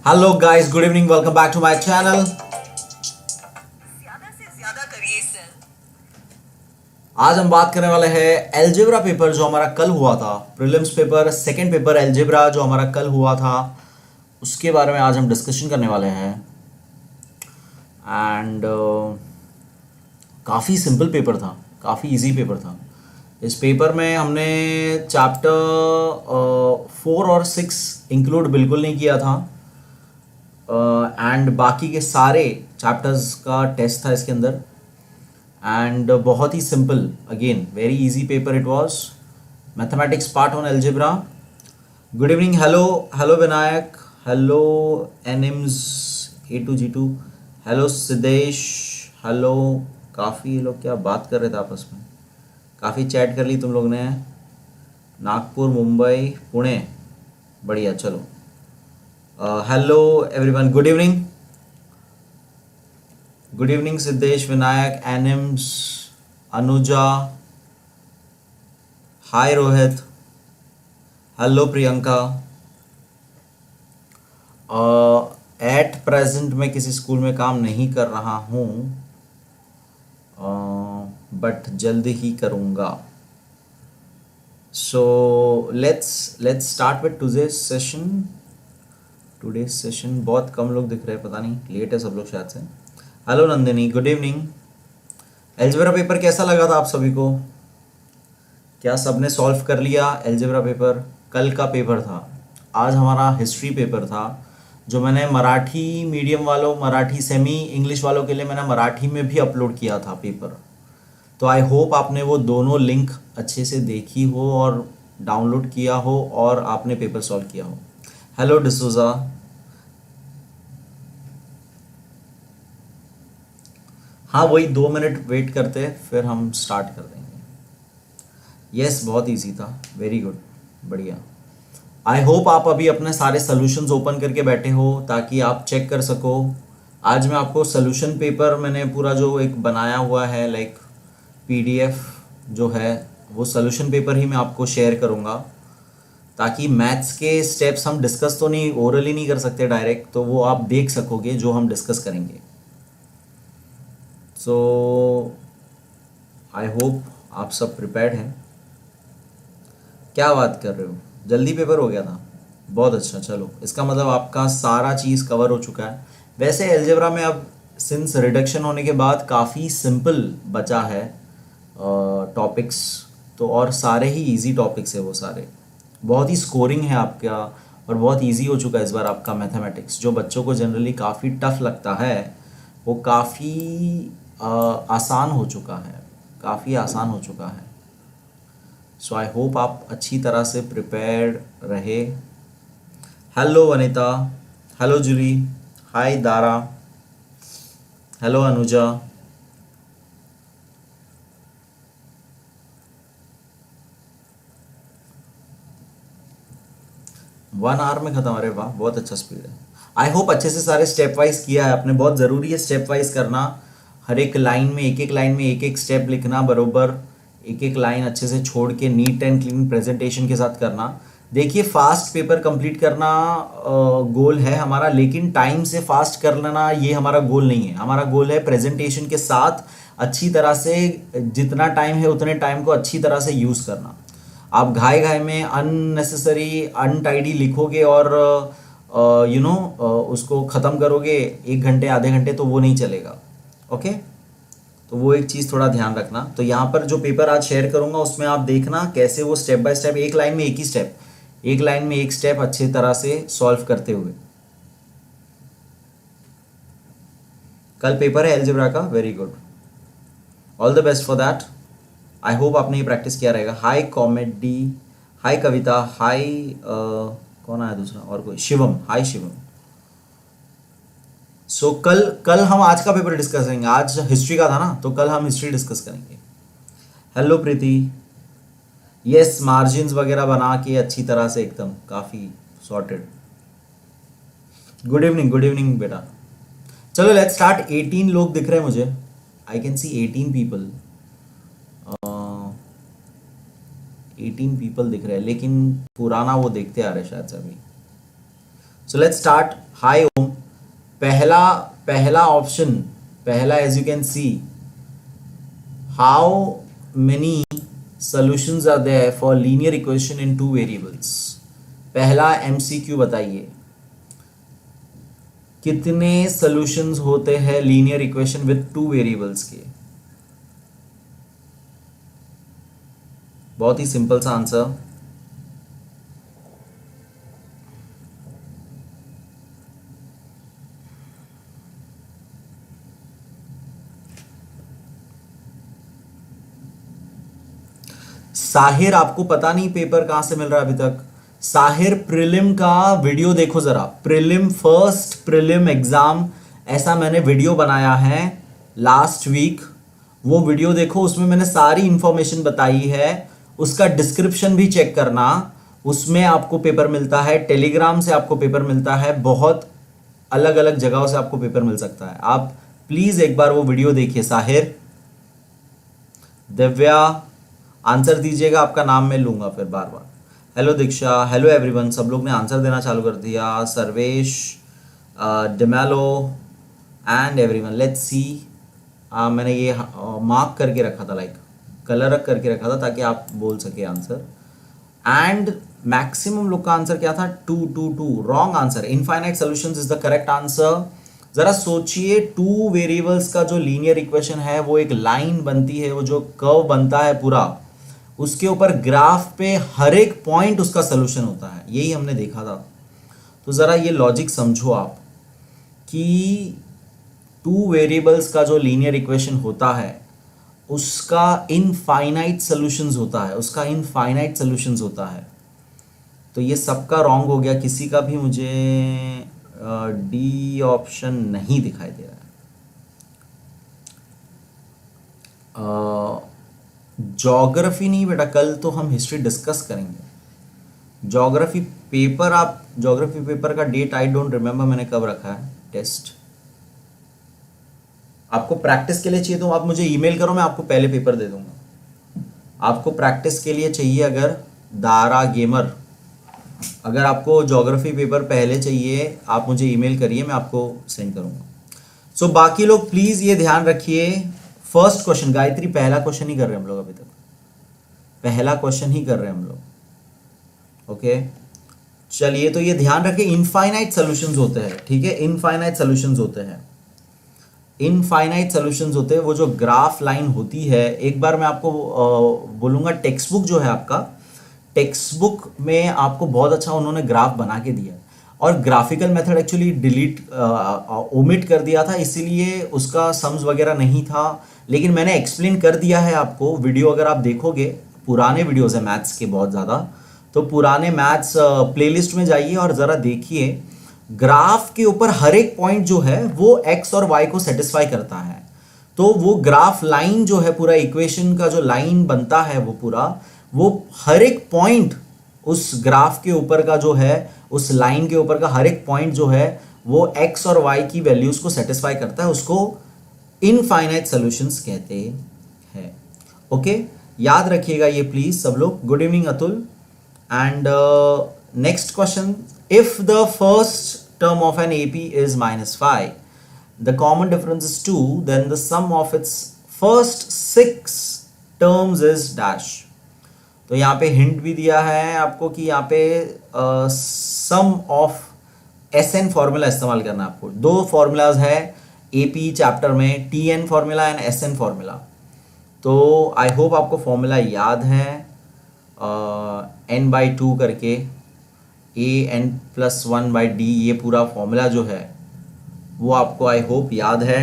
Hello guys, good evening, welcome back to my channel. ज्यादा से ज्यादा करिए सर। आज हम बात करने वाले हैं एलजेब्रा पेपर जो हमारा कल हुआ था। Prelims paper second paper algebra जो हमारा कल हुआ था, उसके बारे में आज हम डिस्कशन करने वाले हैं। एंड काफ़ी सिंपल पेपर था, काफ़ी इजी पेपर था। इस पेपर में हमने चैप्टर 4 और 6 इंक्लूड बिल्कुल नहीं किया था। एंड बाकी के सारे चैप्टर्स का टेस्ट था इसके अंदर। एंड बहुत ही simple, again very easy paper it was. Mathematics part on algebra. Good evening, hello hello Vinayak, hello Anims A to G2, hello Siddhesh, hello. काफ़ी ये लोग क्या बात कर रहे थे आपस में, काफ़ी चैट कर ली तुम लोग ने। नागपुर, मुंबई, पुणे, बढ़िया, चलो। Hello everyone, good evening. Good evening Siddhesh, Vinayak, Anims, Anuja, hi Rohit, hello Priyanka. At present मैं किसी स्कूल में काम नहीं कर रहा हूँ, बट जल्द ही करूँगा। सो let's start with today session. बहुत कम लोग दिख रहे हैं, पता नहीं, लेट है सब लोग शायद से। Hello Nandini, good evening. Algebra paper कैसा लगा था आप सभी को? क्या सबने सॉल्व कर लिया एल्जेब्रा पेपर? कल का पेपर था, आज हमारा हिस्ट्री पेपर था, जो मैंने मराठी मीडियम वालों, मराठी सेमी इंग्लिश वालों के लिए मैंने मराठी में भी अपलोड किया था पेपर। तो आई होप आपने वो दोनों लिंक अच्छे से देखी हो और डाउनलोड किया हो और आपने पेपर सॉल्व किया हो। हेलो डिसूजा। हाँ, वही 2 मिनट वेट करते फिर हम स्टार्ट कर देंगे। यस, बहुत इजी था, वेरी गुड, बढ़िया। आई होप आप अभी अपने सारे सोल्यूशंस ओपन करके बैठे हो ताकि आप चेक कर सको। आज मैं आपको सोल्यूशन पेपर, मैंने पूरा जो एक बनाया हुआ है लाइक PDF जो है, वो सोल्यूशन पेपर ही मैं आपको शेयर करूँगा, ताकि मैथ्स के स्टेप्स हम डिस्कस तो नहीं, ओरली नहीं कर सकते डायरेक्ट, तो वो आप देख सकोगे जो हम डिस्कस करेंगे। सो आई होप आप सब प्रिपेयर्ड हैं। क्या बात कर रहे हो, जल्दी पेपर हो गया था? बहुत अच्छा, चलो, इसका मतलब आपका सारा चीज़ कवर हो चुका है। वैसे एल्जेब्रा में अब सिंस रिडक्शन होने के बाद काफ़ी सिंपल बचा है टॉपिक्स, तो और सारे ही इजी टॉपिक्स है, वो सारे बहुत ही स्कोरिंग है आपका, और बहुत इजी हो चुका है इस बार आपका मैथमेटिक्स। जो बच्चों को जनरली काफ़ी टफ लगता है, वो काफ़ी आसान हो चुका है, काफ़ी आसान हो चुका है। सो आई होप आप अच्छी तरह से प्रिपेयर्ड रहे। Hello Vanita, hello Julie, hi Dara, hello Anuja. 1 hour में ख़त्म, अरे वाह, बहुत अच्छा स्पीड है। आई होप अच्छे से सारे स्टेप वाइज किया है आपने, बहुत ज़रूरी है स्टेप वाइज करना। हर एक लाइन में, एक एक लाइन में एक एक स्टेप लिखना बरोबर, एक एक लाइन अच्छे से छोड़ के नीट एंड क्लीन प्रेजेंटेशन के साथ करना। देखिए, फास्ट पेपर कंप्लीट करना गोल है हमारा, लेकिन टाइम से फास्ट कर लेना ये हमारा गोल नहीं है। हमारा गोल है प्रेजेंटेशन के साथ अच्छी तरह से, जितना टाइम है उतने टाइम को अच्छी तरह से यूज़ करना। आप घाय घाय में अननेसेसरी अनटाइडी लिखोगे और उसको ख़त्म करोगे 1 घंटे आधे घंटे, तो वो नहीं चलेगा। ओके, तो वो एक चीज़ थोड़ा ध्यान रखना। तो यहाँ पर जो पेपर आज शेयर करूँगा उसमें आप देखना कैसे वो स्टेप बाय स्टेप, एक लाइन में एक ही स्टेप, एक लाइन में एक स्टेप अच्छी तरह से सॉल्व करते हुए। कल पेपर है एल्जेब्रा का, very good, all the best for that. I hope आपने ये प्रैक्टिस किया रहेगा। हाय कॉमेडी, हाय कविता, हाय कौन आया दूसरा, और कोई, शिवम, हाय शिवम। सो कल कल हम आज का पेपर डिस्कस करेंगे। आज हिस्ट्री का था ना, तो कल हम हिस्ट्री डिस्कस करेंगे। हेलो प्रीति, यस, मार्जिन्स वगैरह बना के अच्छी तरह से एकदम काफ़ी सॉर्टेड। गुड इवनिंग बेटा। चलो लेट्स स्टार्ट। 18 लोग दिख रहे हैं मुझे, I can see 18 people, 18 people दिख रहे हैं, लेकिन पुराना वो देखते आ रहे हैं शायद से अभी। So let's start. Hi Om. पहला पहला ऑप्शन, पहला as you can see, how many solutions are there for linear equation in two variables. पहला MCQ बताइए, कितने solutions होते हैं linear equation with two variables के? बहुत ही सिंपल सा आंसर. साहिर, आपको पता नहीं पेपर कहां से मिल रहा है अभी तक? साहिर, प्रिलिम का वीडियो देखो जरा. प्रिलिम, फर्स्ट प्रिलिम एग्जाम, ऐसा मैंने वीडियो बनाया है लास्ट वीक. वो वीडियो देखो, उसमें मैंने सारी इंफॉर्मेशन बताई है. उसका डिस्क्रिप्शन भी चेक करना, उसमें आपको पेपर मिलता है. टेलीग्राम से आपको पेपर मिलता है. बहुत अलग अलग जगहों से आपको पेपर मिल सकता है. आप प्लीज एक बार वो वीडियो देखिए. साहिर, दिव्या, आंसर दीजिएगा, आपका नाम मैं लूंगा फिर बार बार. हेलो दीक्षा, हेलो एवरीवन. सब लोग ने आंसर देना चालू कर दिया. Sarvesh, D'Mello and everyone. Let's see. मैंने ये मार्क करके रखा था, लाइक कलर करके रखा था ताकि आप बोल सके आंसर. एंड मैक्सिमम लोग का आंसर क्या था? 2 wrong answer. Infinite solutions is the correct answer. जरा सोचिए, टू वेरिएबल्स का जो लीनियर इक्वेशन है वो एक लाइन बनती है, वो जो कर्व बनता है पूरा, उसके ऊपर ग्राफ पे हर एक पॉइंट उसका सोल्यूशन होता है. यही हमने देखा था. तो जरा ये लॉजिक समझो आप कि टू वेरिएबल्स का जो लीनियर इक्वेशन होता है उसका इनफाइनाइट सॉल्यूशंस होता है, उसका इनफाइनाइट सॉल्यूशंस होता है. तो ये सबका रॉन्ग हो गया. किसी का भी मुझे डी ऑप्शन नहीं दिखाई दे रहा है. ज्योग्राफी नहीं बेटा, कल तो हम हिस्ट्री डिस्कस करेंगे. ज्योग्राफी पेपर, आप ज्योग्राफी पेपर का डेट आई डोंट रिमेम्बर मैंने कब रखा है टेस्ट. आपको प्रैक्टिस के लिए चाहिए तो आप मुझे ईमेल करो, मैं आपको पहले पेपर दे दूंगा. आपको प्रैक्टिस के लिए चाहिए अगर दारा गेमर, अगर आपको ज्योग्राफी पेपर पहले चाहिए आप मुझे ईमेल करिए, मैं आपको सेंड करूंगा. सो बाकी लोग प्लीज ये ध्यान रखिए. फर्स्ट क्वेश्चन, गायत्री पहला क्वेश्चन ही कर रहे हैं हम लोग, अभी तक पहला क्वेश्चन ही कर रहे हैं हम लोग. ओके चलिए, तो ये ध्यान रखिए, इनफाइनाइट सॉल्यूशंस होते हैं. ठीक है, इनफाइनाइट सॉल्यूशंस होते हैं. इनफाइनाइट सॉल्यूशंस होते हैं वो जो ग्राफ लाइन होती है. एक बार मैं आपको बोलूंगा, टेक्स्ट बुक जो है आपका, टेक्स्ट बुक में आपको बहुत अच्छा उन्होंने ग्राफ बना के दिया, और graphical method actually delete omit कर दिया था, इसीलिए उसका सम्स वगैरह नहीं था. लेकिन मैंने एक्सप्लेन कर दिया है आपको. वीडियो अगर आप देखोगे, पुराने वीडियोस है मैथ्स के बहुत ज़्यादा, तो पुराने मैथ्स प्लेलिस्ट में जाइए और ज़रा देखिए. ग्राफ के ऊपर हर एक पॉइंट जो है वो एक्स और वाई को सेटिस्फाई करता है. तो वो ग्राफ लाइन जो है, पूरा इक्वेशन का जो लाइन बनता है वो पूरा, वो हर एक पॉइंट उस ग्राफ के ऊपर का जो है, उस लाइन के ऊपर का हर एक पॉइंट जो है वो एक्स और वाई की वैल्यूज को सेटिस्फाई करता है. उसको इनफाइनाइट सॉल्यूशंस कहते हैं. ओके, याद रखिएगा ये प्लीज सब लोग. Good evening Atul. And next question, if the first term of an AP is -5, the common difference is 2, then the sum of its first 6 terms is dash. तो यहाँ पे हिंट भी दिया है आपको कि यहाँ पे सम ऑफ SN फॉर्मूला इस्तेमाल करना है आपको. दो फॉर्मूलाज है AP चैप्टर में, TN formula and SN formula. तो आई होप आपको फॉर्मूला याद है. n/2 करके an+1/d, ये पूरा फॉर्मूला जो है वो आपको आई होप याद है,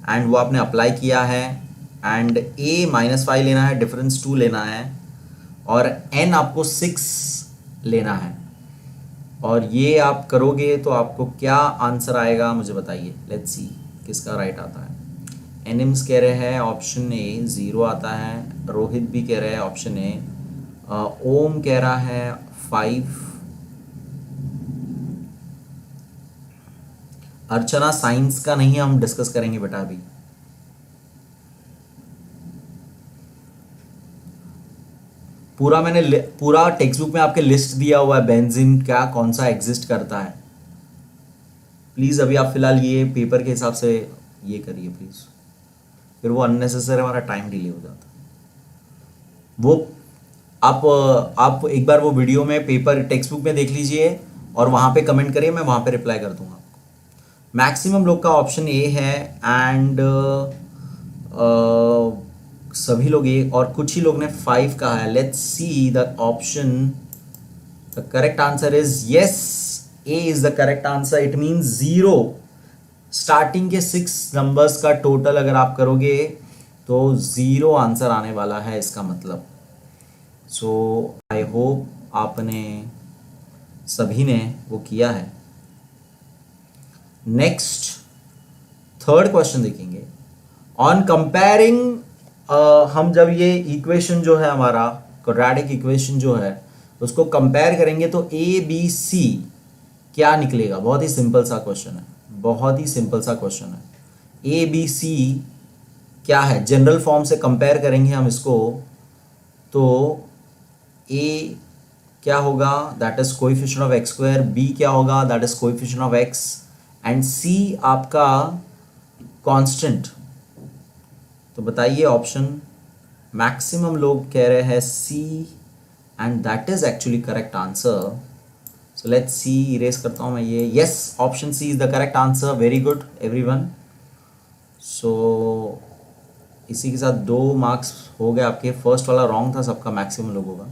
एंड वो आपने अप्लाई किया है. एंड a-5 लेना है, डिफरेंस 2 लेना है, और n आपको 6 लेना है. और ये आप करोगे तो आपको क्या आंसर आएगा मुझे बताइए. लेट्स सी किसका राइट आता है. एनिम्स कह रहे हैं ऑप्शन ए 0 आता है. रोहित भी कह रहे हैं ऑप्शन ए. ओम कह रहा है 5. अर्चना, साइंस का नहीं हम डिस्कस करेंगे बेटा अभी. पूरा मैंने पूरा टेक्स्ट बुक में आपके लिस्ट दिया हुआ है, बेंजीन क्या कौन सा एग्जिस्ट करता है. प्लीज़ अभी आप फिलहाल ये पेपर के हिसाब से ये करिए प्लीज़, फिर वो अननेसेसरी हमारा टाइम डिले हो जाता है। वो आप एक बार वो वीडियो में पेपर टेक्स्ट बुक में देख लीजिए और वहाँ पे कमेंट करिए, मैं वहाँ पे रिप्लाई कर दूंगा आपको। मैक्सिमम लोग का ऑप्शन ए है एंड सभी लोग ए, और कुछ ही लोग ने 5 कहा है। Let's see the option. The correct answer is yes, A is the correct answer. It means 0 starting के 6 नंबर्स का टोटल अगर आप करोगे तो 0 आंसर आने वाला है इसका मतलब। सो आई होप आपने सभी ने वो किया है। नेक्स्ट थर्ड क्वेश्चन देखेंगे। ऑन कंपेयरिंग, हम जब ये इक्वेशन जो है हमारा क्वाड्रेटिक इक्वेशन जो है उसको कंपेयर करेंगे तो ए बी सी क्या निकलेगा। बहुत ही सिंपल सा क्वेश्चन है, बहुत ही सिंपल सा क्वेश्चन है। ए बी सी क्या है, जनरल फॉर्म से कंपेयर करेंगे हम इसको तो ए क्या होगा, that is coefficient of x square. B क्या होगा, that is coefficient of x. And C आपका कांस्टेंट। तो बताइए ऑप्शन। मैक्सिमम लोग कह रहे हैं C and that is actually correct answer. So let's see, erase करता हूं मैं ये। Yes, option C is the correct answer. Very good everyone. So इसी के साथ 2 मार्क्स हो गए आपके। फर्स्ट वाला रॉन्ग था सबका, मैक्सिमम लोगों का।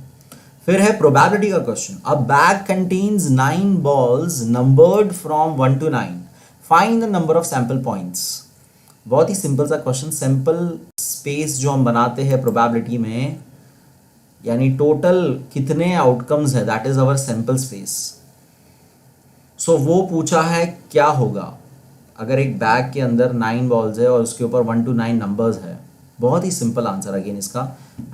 फिर है प्रोबेबिलिटी का question. A bag contains 9 balls numbered from 1 to 9, find the number of sample points. बहुत ही सिंपल सा क्वेश्चन। सैंपल स्पेस जो हम बनाते हैं प्रोबेबिलिटी में, यानी टोटल कितने आउटकम्स है, that is our sample space. So वो पूछा है क्या होगा अगर एक बैग के अंदर 9 balls है और उसके ऊपर 1 to 9 नंबर्स है। बहुत ही सिंपल आंसर अगेन इसका।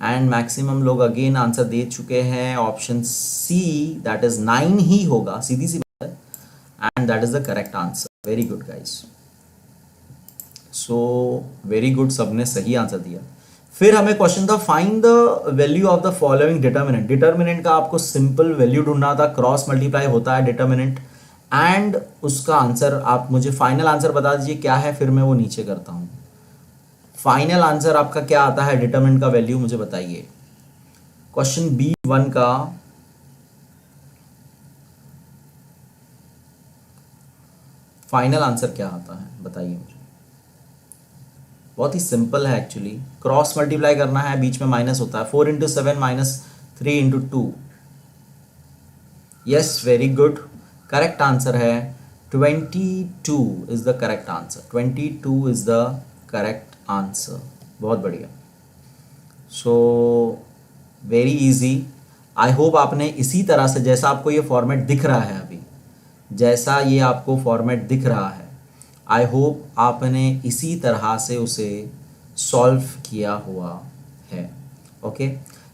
एंड मैक्सिमम लोग अगेन आंसर दे चुके हैं। ऑप्शन सी दैट इज 9 ही होगा, सीधी सी बात है। And that is the correct answer. Very good guys. So very good, सबने सही आंसर दिया। फिर हमें क्वेश्चन था find the value of the following determinant. Determinant का आपको सिंपल वैल्यू ढूंढना था, क्रॉस मल्टीप्लाई होता है डिटर्मिनेंट। एंड उसका आंसर आप मुझे फाइनल आंसर बता दीजिए क्या है, फिर मैं वो नीचे करता हूं। फाइनल आंसर आपका क्या आता है डिटरमिनेंट का वैल्यू, मुझे बताइए। क्वेश्चन B1 का फाइनल आंसर क्या आता है बताइए मुझे। बहुत ही सिंपल है एक्चुअली। क्रॉस मल्टीप्लाई करना है, बीच में माइनस होता है। 4 into 7 minus 3 into 2। Yes, very good. Correct answer है 22 is the correct answer. 22 is the correct answer. बहुत बढ़िया। So very easy. आई होप आपने इसी तरह से, जैसा आपको ये फॉर्मेट दिख रहा है अभी, जैसा ये आपको फॉर्मेट दिख रहा है, आई होप आपने इसी तरह से उसे सॉल्व किया हुआ है। ओके,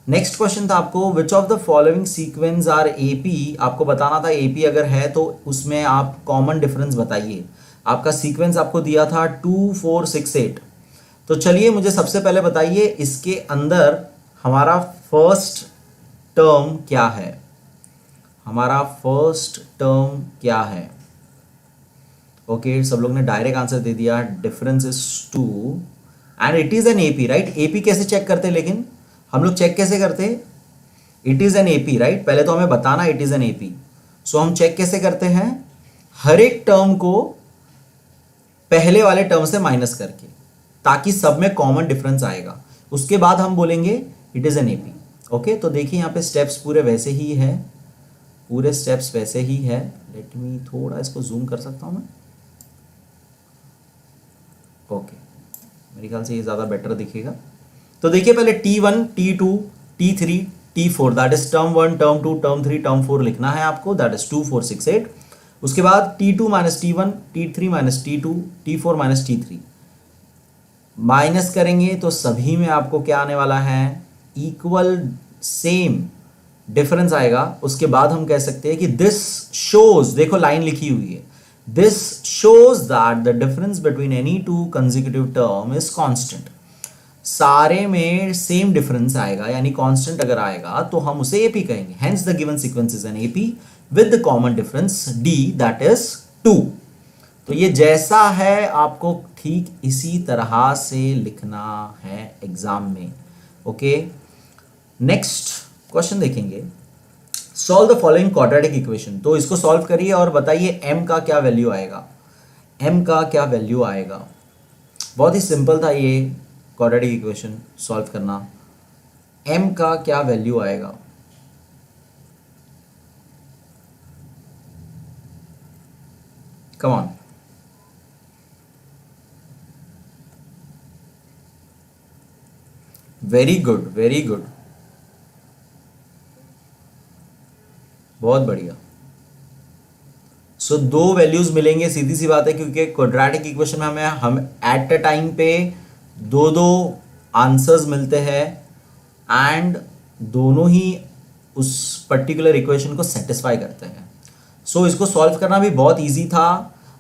नेक्स्ट क्वेश्चन था आपको which of the following sequence are AP. आपको बताना था एपी अगर है तो उसमें आप कॉमन डिफरेंस बताइए। आपका सीक्वेंस आपको दिया था 2 4 6 8। तो चलिए मुझे सबसे पहले बताइए इसके अंदर हमारा फर्स्ट टर्म क्या है। हमारा फर्स्ट टर्म क्या है। ओके, सब लोग ने डायरेक्ट आंसर दे दिया। Difference is 2 and it is an AP, right. AP कैसे चेक करते, लेकिन हम लोग चेक कैसे करते, it is an AP, right. पहले तो हमें बताना इट इज एन एपी। सो हम चेक कैसे करते हैं, हर एक टर्म को पहले वाले टर्म से माइनस करके, ताकि सब में कॉमन डिफरेंस आएगा। उसके बाद हम बोलेंगे it is an AP. Okay, तो देखिए यहाँ पे स्टेप्स पूरे वैसे ही है, पूरे स्टेप्स वैसे ही है। लेट मी थोड़ा इसको जूम कर सकता हूं मैं। ओके, मेरे ख्याल से ये ज्यादा बेटर दिखेगा। तो देखिए पहले T1 T2 T3 T4 that is term 1 term 2 term 3 term 4 लिखना है आपको। That is 2 4 6 8। उसके बाद T2 minus T1 T3 minus T2 T4 minus T3 minus करेंगे तो सभी में आपको क्या आने वाला है, इक्वल सेम डिफरेंस आएगा। उसके बाद हम कह सकते हैं कि दिस शोज, देखो लाइन लिखी हुई है, this shows that the difference between any two consecutive term is constant. सारे में सेम डिफरेंस आएगा, यानी कांस्टेंट अगर आएगा तो हम उसे एपी कहेंगे। Hence the given sequence is an AP with the common difference D that is 2। तो ये जैसा है आपको ठीक इसी तरह से लिखना है एग्जाम में। ओके, नेक्स्ट क्वेश्चन देखेंगे। Solve the following quadratic equation. तो इसको सॉल्व करिए और बताइए m का क्या वैल्यू आएगा। m का क्या वैल्यू आएगा। बहुत ही सिंपल था ये क्वाड्रेटिक इक्वेशन सॉल्व करना। m का क्या वैल्यू आएगा। Come on, very good very good, बहुत बढ़िया। सो दो वैल्यूज मिलेंगे, सीधी सी बात है, क्योंकि क्वाड्रेटिक इक्वेशन में हम एट अ टाइम पे दो दो आंसर्स मिलते हैं एंड दोनों ही उस पर्टिकुलर इक्वेशन को सेटिस्फाई करते हैं। सो इसको सॉल्व करना भी बहुत इजी था।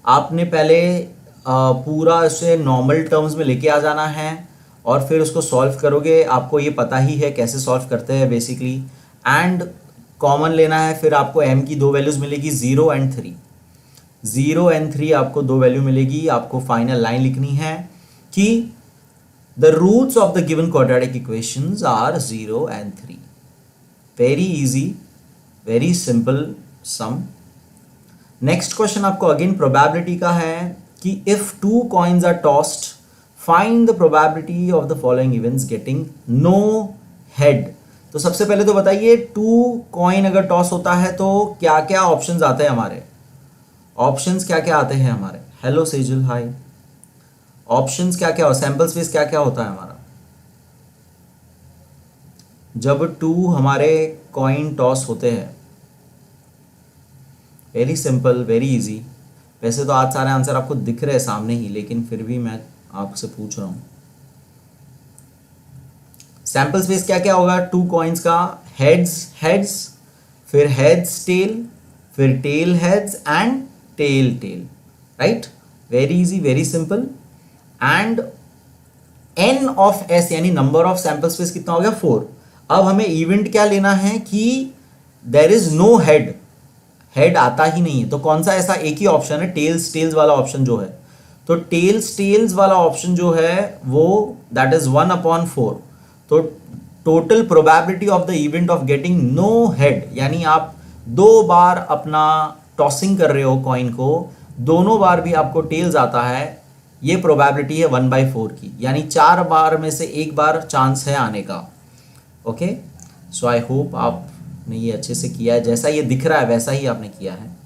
आपने पहले पूरा इसे नॉर्मल टर्म्स में लेके आ जाना है और फिर उसको सॉल्व करोगे। आपको ये पता ही है कैसे सॉल्व करते हैं बेसिकली, एंड कॉमन लेना है। फिर आपको m की दो वैल्यूज मिलेगी 0 एंड 3। 0 एंड 3 आपको दो वैल्यू मिलेगी। आपको फाइनल लाइन लिखनी है कि the roots of the given quadratic equations are 0 and 3। Very easy, very simple sum. Next question आपको अगेन प्रोबेबिलिटी का है कि if two coins are tossed find the probability of the following events getting no head. तो सबसे पहले तो बताइए, to coin अगर टॉस होता है तो क्या क्या ऑप्शंस आते हैं हमारे। ऑप्शंस क्या क्या आते हैं हमारे। हेलो सेजल, हाय। ऑप्शंस क्या क्या हो, सैंपल स्पेस क्या क्या होता है हमारा जब टू हमारे कॉइन टॉस होते हैं। Very simple, very easy. वैसे तो आज सारे आंसर आपको दिख रहे हैं सामने ही, लेकिन फिर भी मैं आपसे पूछ रहा हूं। सैंपल स्पेस क्या क्या होगा टू कॉइन्स का। हेड्स हेड्स, फिर हेड्स टेल, फिर tail heads and tail tail, right. Very easy, very simple. And n of s यानी नंबर ऑफ सैंपल स्पेस कितना हो गया 4। अब हमें इवेंट क्या लेना है कि there is no head, head आता ही नहीं है। तो कौन सा ऐसा एक ही ऑप्शन है, टेल्स टेल्स वाला ऑप्शन जो है। तो टेल्स टेल्स वाला ऑप्शन जो है वो दैट इज 1/4। तो total probability of the event of getting no head, यानी आप दो बार अपना टॉसिंग कर रहे हो कॉइन को, दोनों बार भी आपको टेल्स आता है, ये प्रोबेबिलिटी है 1/4 की, यानी 4 बार में से एक बार चांस है आने का। ओके, सो आई होप आपने ये अच्छे से किया है, जैसा ये दिख रहा है वैसा ही आपने किया है।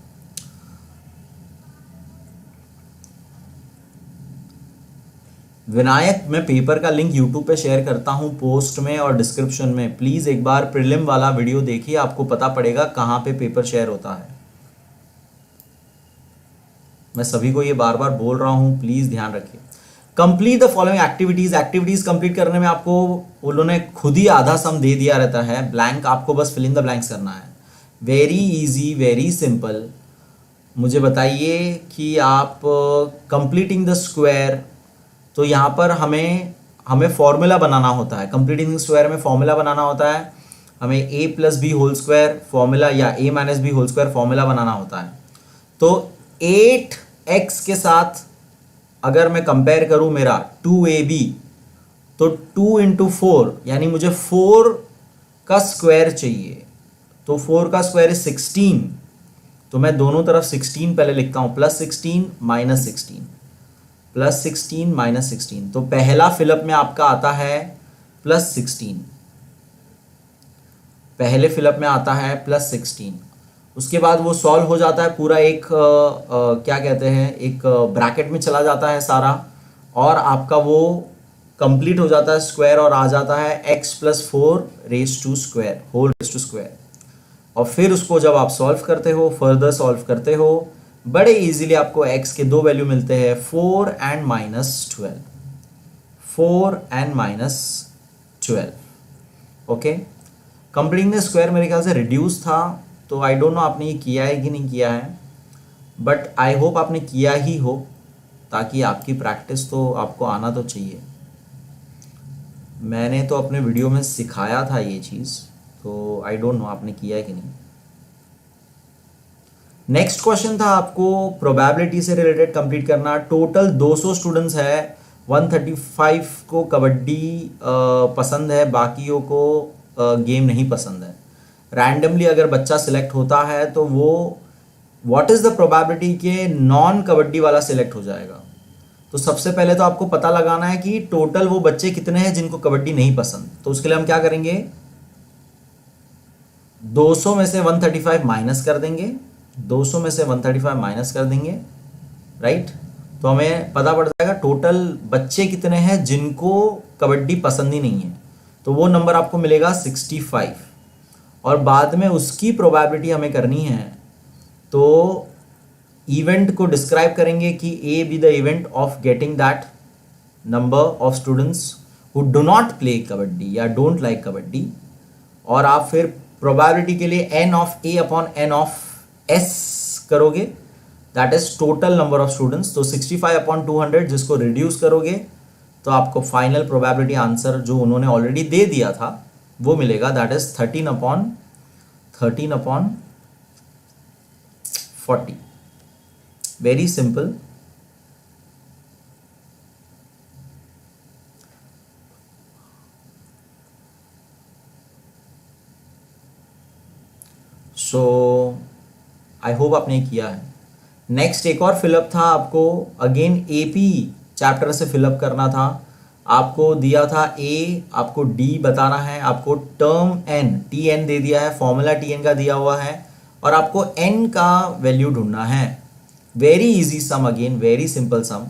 विनायक, मैं पेपर का लिंक यूट्यूब पे शेयर करता हूं पोस्ट में और डिस्क्रिप्शन में। प्लीज एक बार प्रीलिम वाला वीडियो देखिए, आपको पता पड़ेगा कहां पे पेपर शेयर होता है। मैं सभी को ये बार बार बोल रहा हूं, प्लीज ध्यान रखिए। Complete the following activities. Activities complete करने में आपको उन्होंने खुद ही आधा सम दे दिया रहता है, ब्लैंक आपको बस फिल इन द ब्लैंक्स करना है। Very easy, very simple. मुझे बताइए कि आप कंप्लीटिंग द स्क्वायर, तो यहाँ पर हमें फॉर्मूला बनाना होता है। कंप्लीटिंग स्क्वायर में फॉर्मूला बनाना होता है हमें। a + b whole square formula या a - b whole square formula बनाना होता है। तो 8x के साथ अगर मैं कंपेयर करूं मेरा 2ab, तो 2 × 4 यानी मुझे 4 का स्क्वायर चाहिए। तो 4 का स्क्वायर इज 16। तो मैं दोनों तरफ 16 पहले लिखता हूं, +16 -16, +16 -16। तो पहला फिलअप में आपका आता है +16, पहले फिलअप में आता है +16। उसके बाद वो सॉल्व हो जाता है पूरा, एक क्या कहते हैं, एक ब्रैकेट में चला जाता है सारा, और आपका वो कंप्लीट हो जाता है स्क्वायर, और आ जाता है x + 4 raise to square, whole raise to square. और फिर उसको जब आप सॉल्व करते हो, फर्दर सॉल्व करते हो, बड़े इजीली आपको x के दो वैल्यू मिलते हैं, 4 and -12, 4 and -12। Okay, completing the square मेरे ख्याल से रिड्यूस था, तो आई डोंट नो आपने ये किया है कि नहीं किया है, बट आई होप आपने किया ही हो, ताकि आपकी प्रैक्टिस तो आपको आना तो चाहिए। मैंने तो अपने वीडियो में सिखाया था ये चीज़, तो आई डोंट नो आपने किया है कि नहीं। नेक्स्ट क्वेश्चन था आपको प्रोबेबिलिटी से रिलेटेड कंप्लीट करना। टोटल 200 स्टूडेंट्स है, 135 को कबड्डी पसंद है, बाकियों को गेम नहीं पसंद है। रैंडमली अगर बच्चा सिलेक्ट होता है तो वो व्हाट इज द प्रोबेबिलिटी के नॉन कबड्डी वाला सिलेक्ट हो जाएगा। तो सबसे पहले तो आपको पता लगाना है कि टोटल वो बच्चे कितने हैं जिनको कबड्डी नहीं पसंद। तो उसके लिए हम क्या करेंगे, 200 में से 135 माइनस कर देंगे, 200 में से 135 माइनस कर देंगे, राइट। तो हमें पता पड़ जाएगा टोटल बच्चे कितने हैं जिनको कबड्डी पसंद ही नहीं है। तो वो नंबर आपको मिलेगा 65। और बाद में उसकी प्रोबेबिलिटी हमें करनी है, तो इवेंट को डिस्क्राइब करेंगे कि A be the event of getting that number of students who do not play kabaddi या डोंट लाइक कबड्डी। और आप फिर प्रोबेबिलिटी के लिए n of a upon n of s करोगे, that is total number of students. तो 65 अपॉन 200 जिसको reduce करोगे तो आपको फाइनल प्रोबेबिलिटी आंसर जो उन्होंने ऑलरेडी दे दिया था वो मिलेगा, that is 13 upon 40। Very simple. So I hope आपने किया है। नेक्स्ट एक और फिलअप था आपको, अगेन एपी चैप्टर से फिलअप करना था। आपको दिया था ए, आपको डी बताना है, आपको टर्म एन टी एन दे दिया है, फॉर्मूला टी एन का दिया हुआ है, और आपको एन का वैल्यू ढूंढना है। वेरी इजी सम, अगेन वेरी सिंपल सम।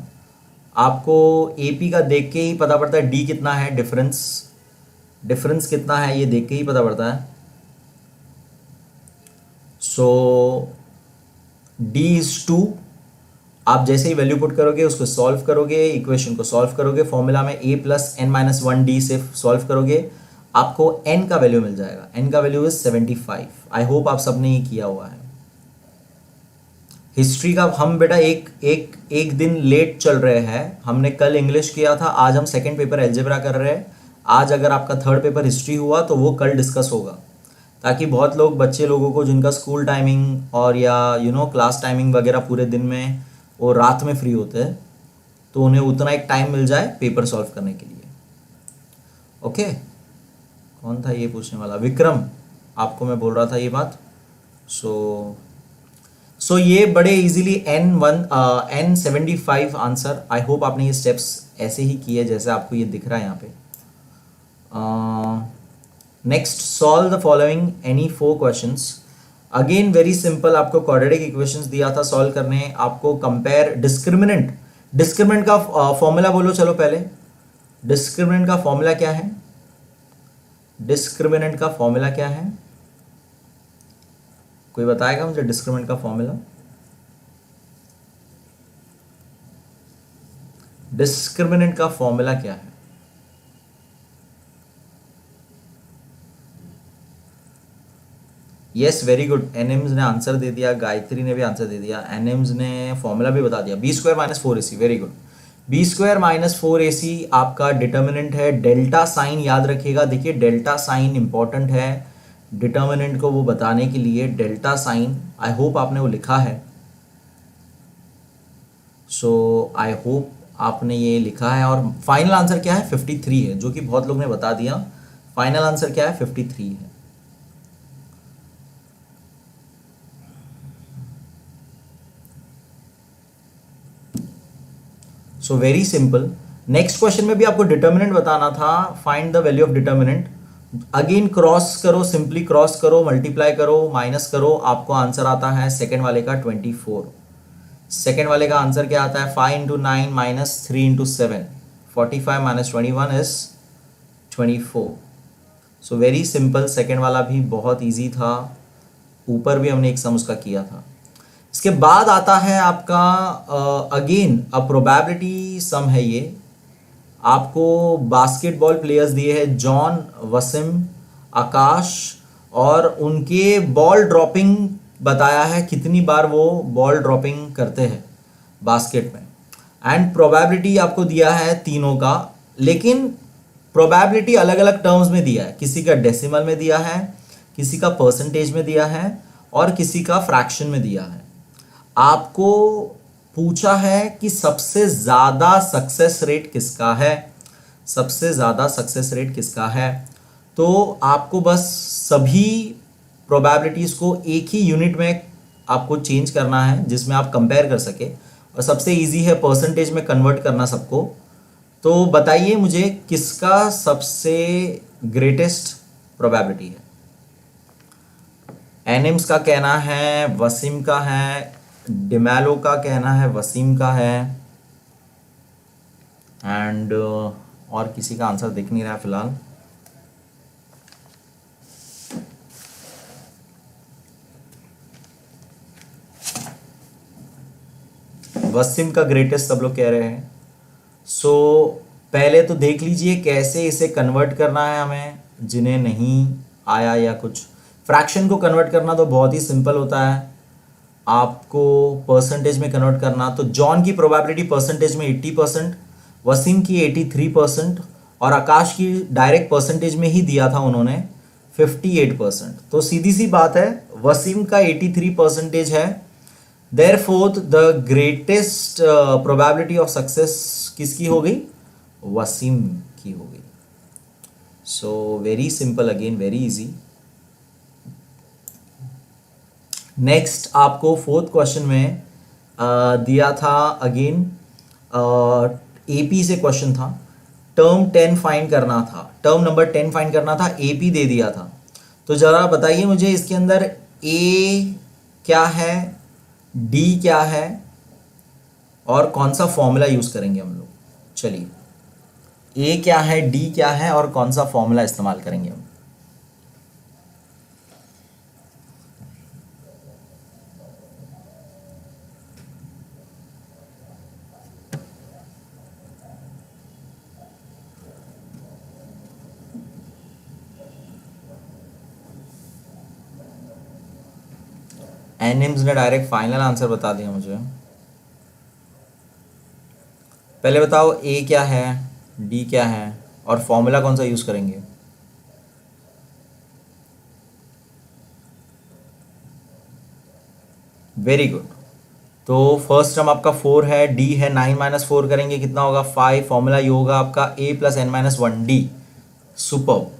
आपको एपी का देख के ही पता पड़ता है डी कितना है, डिफरेंस कितना है ये देख के ही पता पड़ता है। सो d इज 2। आप जैसे ही वैल्यू पुट करोगे उसको सॉल्व करोगे, इक्वेशन को सॉल्व करोगे, फॉर्मूला में a plus n minus 1d से सॉल्व करोगे, आपको n का वैल्यू मिल जाएगा। n का वैल्यू इज 75। आई होप आप सबने ये किया हुआ है। हिस्ट्री का हम बेटा एक दिन लेट चल रहे हैं। हमने कल इंग्लिश किया था, आज हम सेकंड पेपर अलजेब्रा कर रहे हैं। आज अगर आपका थर्ड पेपर हिस्ट्री हुआ तो वो कल डिस्कस होगा, ताकि बहुत लोग बच्चे लोगों को जिनका स्कूल टाइमिंग और या क्लास टाइमिंग वगैरह पूरे दिन में वो रात में फ्री होते हैं, तो उन्हें उतना एक टाइम मिल जाए पेपर सॉल्व करने के लिए। ओके, कौन था ये पूछने वाला? विक्रम, आपको मैं बोल रहा था ये बात। सो ये बड़े इजीली N75 आंसर। आई होप आपने ये स्टेप्स ऐसे ही किए जैसे आपको ये दिख रहा है यहाँ पे। Next, solve the following any 4 questions. Again very simple, आपको क्वाड्रेटिक इक्वेशंस दिया था सॉल्व करने। आपको कंपेयर डिस्क्रिमिनेंट का फॉर्मूला बोलो। चलो पहले डिस्क्रिमिनेंट का फॉर्मूला क्या है? डिस्क्रिमिनेंट का फॉर्मूला क्या है? कोई बताएगा मुझे डिस्क्रिमिनेंट का फॉर्मूला? डिस्क्रिमिनेंट का फॉर्मूला क्या है? Yes, very good. एनिम्स ने आंसर दे दिया, गायत्री ने भी आंसर दे दिया, एनिम्स ने फॉर्मूला भी बता दिया, b square minus 4ac। Very good. B square minus 4ac आपका डिटर्मिनेंट है। डेल्टा साइन याद रखिएगा। देखिए डेल्टा साइन इंपॉर्टेंट है डिटर्मिनेंट को वो बताने के लिए। डेल्टा साइन, आई होप आपने वो लिखा है। सो आई होप आपने ये लिखा है। और फाइनल आंसर क्या है? 53 है, जो कि बहुत लोग ने बता दिया। फाइनल आंसर क्या है? 53 है। So very simple. Next question में भी आपको डिटर्मिनेंट बताना था। Find the value of determinant. Again cross करो, सिंपली क्रॉस करो, मल्टीप्लाई करो, माइनस करो, आपको आंसर आता है सेकेंड वाले का 24। सेकेंड वाले का आंसर क्या आता है? 5 into 9 minus 3 into 7, 45 minus 21 is 24। So very simple. Second वाला भी बहुत ईजी था, ऊपर भी हमने एक सम उसका किया था। इसके बाद आता है आपका अगेन अ प्रोबेबिलिटी सम है ये। आपको बास्केटबॉल प्लेयर्स दिए हैं, जॉन, वसीम, आकाश, और उनके बॉल ड्रॉपिंग बताया है, कितनी बार वो बॉल ड्रॉपिंग करते हैं बास्केट में। एंड प्रोबेबिलिटी आपको दिया है तीनों का, लेकिन प्रोबेबिलिटी अलग अलग टर्म्स में दिया है। किसी का डेसिमल में दिया है, किसी का परसेंटेज में दिया है, और किसी का फ्रैक्शन में दिया है। आपको पूछा है कि सबसे ज्यादा सक्सेस रेट किसका है, सबसे ज्यादा सक्सेस रेट किसका है। तो आपको बस सभी प्रोबेबिलिटीज को एक ही यूनिट में आपको चेंज करना है जिसमें आप कंपेयर कर सके, और सबसे इजी है परसेंटेज में कन्वर्ट करना सबको। तो बताइए मुझे किसका सबसे ग्रेटेस्ट प्रोबेबिलिटी है। एनिम्स का कहना है वसीम का है, डिमेलो का कहना है वसीम का है, एंड और किसी का आंसर दिख नहीं रहा है फिलहाल। वसीम का ग्रेटेस्ट सब लोग कह रहे हैं। सो पहले तो देख लीजिए कैसे इसे कन्वर्ट करना है हमें, जिन्हें नहीं आया या कुछ। फ्रैक्शन को कन्वर्ट करना तो बहुत ही सिंपल होता है, आपको परसेंटेज में कन्वर्ट करना। तो जॉन की प्रोबेबिलिटी परसेंटेज में 80%, वसीम की 83%, और आकाश की डायरेक्ट परसेंटेज में ही दिया था उन्होंने 58%। तो सीधी सी बात है, वसीम का 83% है। Therefore the greatest probability of success किसकी हो गई, वसीम की हो गई। So very simple, again very easy. Next आपको फोर्थ क्वेश्चन में दिया था, अगेन एपी से क्वेश्चन था, टर्म 10 फाइंड करना था, टर्म नंबर 10 फाइंड करना था, एपी दे दिया था। तो जरा बताइए मुझे इसके अंदर ए क्या है, डी क्या है, और कौन सा फॉर्मूला यूज करेंगे हम लोग। चलिए, ए क्या है, डी क्या है, और कौन सा फॉर्मूला इस्तेमाल करेंगे हम। एनिम्स ने डायरेक्ट फाइनल आंसर बता दिया मुझे। पहले बताओ ए क्या है, डी क्या है, और फॉर्मूला कौन सा यूज करेंगे। Very good. तो फर्स्ट टर्म आपका 4 है, डी है, 9 माइनस 4 करेंगे कितना होगा 5, फॉर्मूला ये होगा आपका a plus n minus 1d। Super.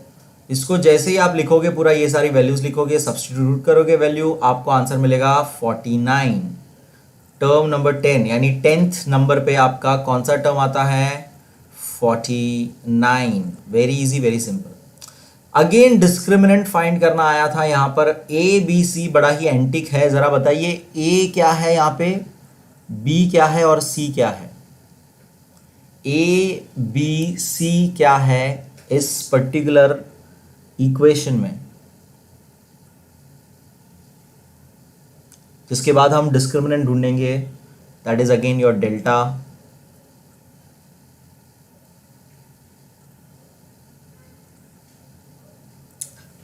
इसको जैसे ही आप लिखोगे पूरा ये सारी वैल्यूज लिखोगे, सब्स्टिट्यूट करोगे वैल्यू, आपको आंसर मिलेगा 49। टर्म नंबर 10 यानी 10th नंबर पे आपका कौन सा टर्म आता है, 49। Very easy, very simple. Again discriminant find करना आया था यहां पर। ए बी सी बड़ा ही एंटिक है, जरा बताइए ए क्या है यहां पे, बी क्या है, और सी क्या है। ए बी सी क्या है इस पर्टिकुलर इक्वेशन में, जिसके बाद हम डिस्क्रिमिनेंट ढूंढेंगे, that is again your delta.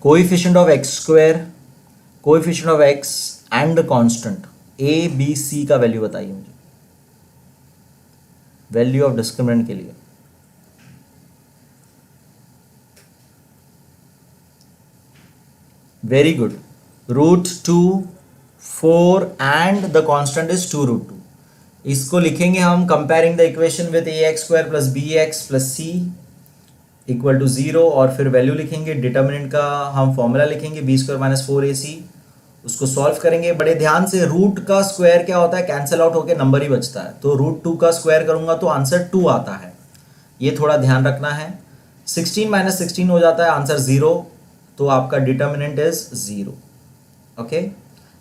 Coefficient of x square, coefficient of x and the constant, a b c का वैल्यू बताइए मुझे, वैल्यू ऑफ डिस्क्रिमिनेंट के लिए। Very good, √2, 4 and the constant is 2√2। इसको लिखेंगे हम comparing the equation with a x square plus b x plus c equal to 0, और फिर वैल्यू लिखेंगे, डिटर्मिनेंट का हम फॉर्मूला लिखेंगे बी स्क्वायर माइनस 4ac, उसको सॉल्व करेंगे। बड़े ध्यान से, रूट का स्क्वायर क्या होता है, कैंसिल आउट होकर नंबर ही बचता है, तो √2 का स्क्वायर करूंगा तो आंसर 2 आता है, ये थोड़ा ध्यान रखना है। 16 माइनस 16 हो जाता है, आंसर 0, तो आपका determinant is 0। Okay,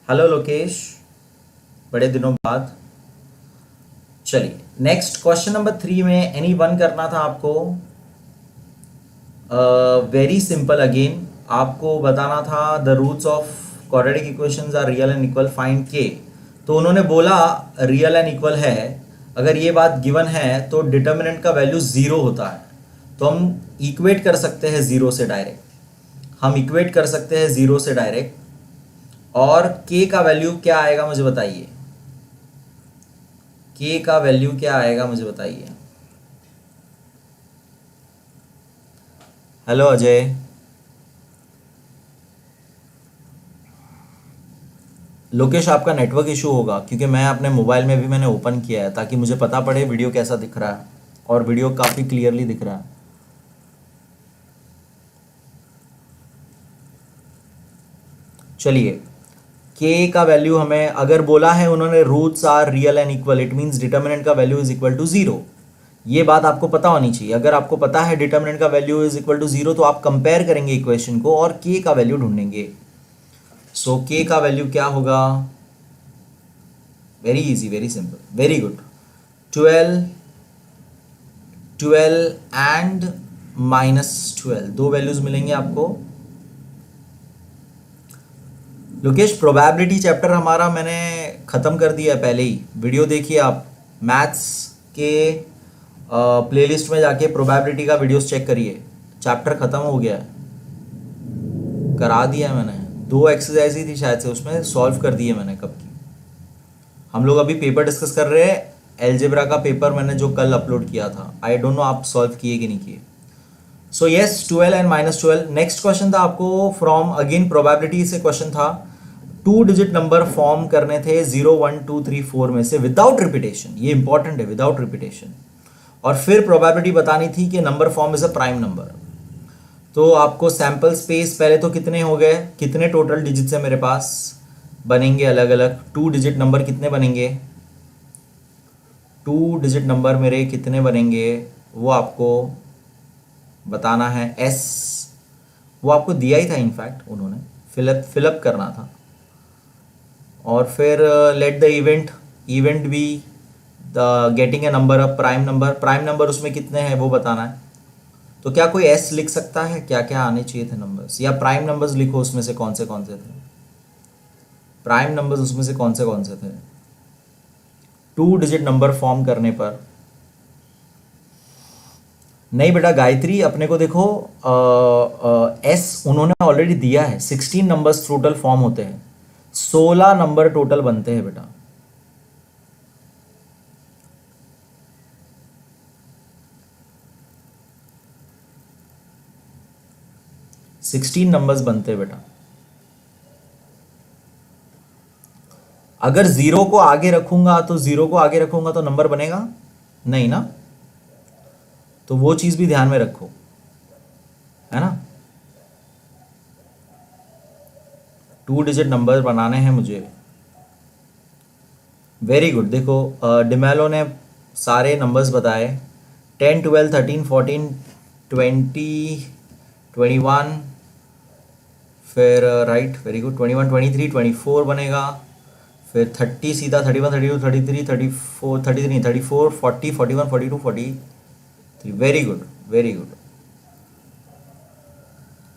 hello Lokesh, बड़े दिनों बाद। चलिए नेक्स्ट क्वेश्चन नंबर 3 में एनी वन करना था आपको। वेरी सिंपल, अगेन आपको बताना था the roots of quadratic equations are real and equal, find k. तो उन्होंने बोला रियल एंड इक्वल है, अगर ये बात गिवन है तो डिटर्मिनेंट का वैल्यू 0 होता है, तो हम इक्वेट कर सकते हैं 0 से डायरेक्ट, हम इक्वेट कर सकते हैं 0 से डायरेक्ट। और के का वैल्यू क्या आएगा मुझे बताइए, के का वैल्यू क्या आएगा मुझे बताइए। हेलो अजय, लोकेश आपका नेटवर्क इशू होगा, क्योंकि मैं अपने मोबाइल में भी मैंने ओपन किया है ताकि मुझे पता पड़े वीडियो कैसा दिख रहा है, और वीडियो काफ़ी क्लियरली दिख रहा है। चलिए, के का वैल्यू हमें अगर बोला है उन्होंने roots are real and equal, it means determinant का वैल्यू इज इक्वल टू 0। ये बात आपको पता होनी चाहिए। अगर आपको पता है डिटर्मिनेंट का वैल्यू इज इक्वल टू 0 तो आप कंपेयर करेंगे इक्वेशन को और के का वैल्यू ढूंढेंगे। सो के का वैल्यू क्या होगा? Very easy, very simple, very good. 12 and -12 दो वैल्यूज मिलेंगे आपको। लोकेश, प्रोबेबिलिटी चैप्टर हमारा मैंने ख़त्म कर दिया है पहले ही, वीडियो देखिए आप। मैथ्स के प्लेलिस्ट में जाके प्रोबेबिलिटी का वीडियोस चेक करिए, चैप्टर ख़त्म हो गया है, करा दिया है मैंने। 2 एक्सरसाइज ही थी शायद से, उसमें सॉल्व कर दिए मैंने कब की। हम लोग अभी पेपर डिस्कस कर रहे हैं, एलजेब्रा का पेपर मैंने जो कल अपलोड किया था। आई डोंट नो आप सॉल्व किए कि नहीं किए। So yes, 12 and -12। Next question था आपको फ्रॉम अगेन प्रोबेबिलिटी से क्वेश्चन था। 2 डिजिट नंबर फॉर्म करने थे 0 1 2 3 4 में से विदाउट रिपीटेशन, ये इंपॉर्टेंट है, विदाउट रिपीटेशन। और फिर प्रोबेबिलिटी बतानी थी कि number form is a prime number. तो आपको सैंपल स्पेस पहले तो कितने हो गए, कितने टोटल डिजिट्स है मेरे पास बनेंगे अलग अलग। 2 डिजिट नंबर कितने बनेंगे, 2 डिजिट नंबर मेरे कितने बनेंगे वो आपको बताना है। एस वो आपको दिया ही था, इनफैक्ट उन्होंने फिलअप करना था। और फिर let the event be the getting a number of prime number उसमें कितने हैं वो बताना है। तो क्या कोई एस लिख सकता है? क्या क्या आने चाहिए थे नंबर्स, या प्राइम नंबर्स लिखो, उसमें से कौन से थे प्राइम नंबर्स, उसमें से कौन से थे 2 डिजिट नंबर फॉर्म करने पर। नहीं बेटा गायत्री, अपने को देखो एस उन्होंने ऑलरेडी दिया है। 16 नंबर्स टोटल फॉर्म होते हैं, 16 नंबर टोटल बनते हैं बेटा। सिक्सटीन नंबर्स बनते हैं बेटा। अगर 0 को आगे रखूंगा तो नंबर बनेगा नहीं ना, तो वो चीज भी ध्यान में रखो, है ना। 2 डिजिट नंबर बनाने हैं मुझे। Very good. देखो डिमेलो ने सारे नंबर्स बताए, 10 12 13 14 20 21, फिर राइट, वेरी गुड। 21 23 24 बनेगा, फिर 30 सीधा 31 32 33 34 33 नहीं 34 40 41 42 43। Very good, very good.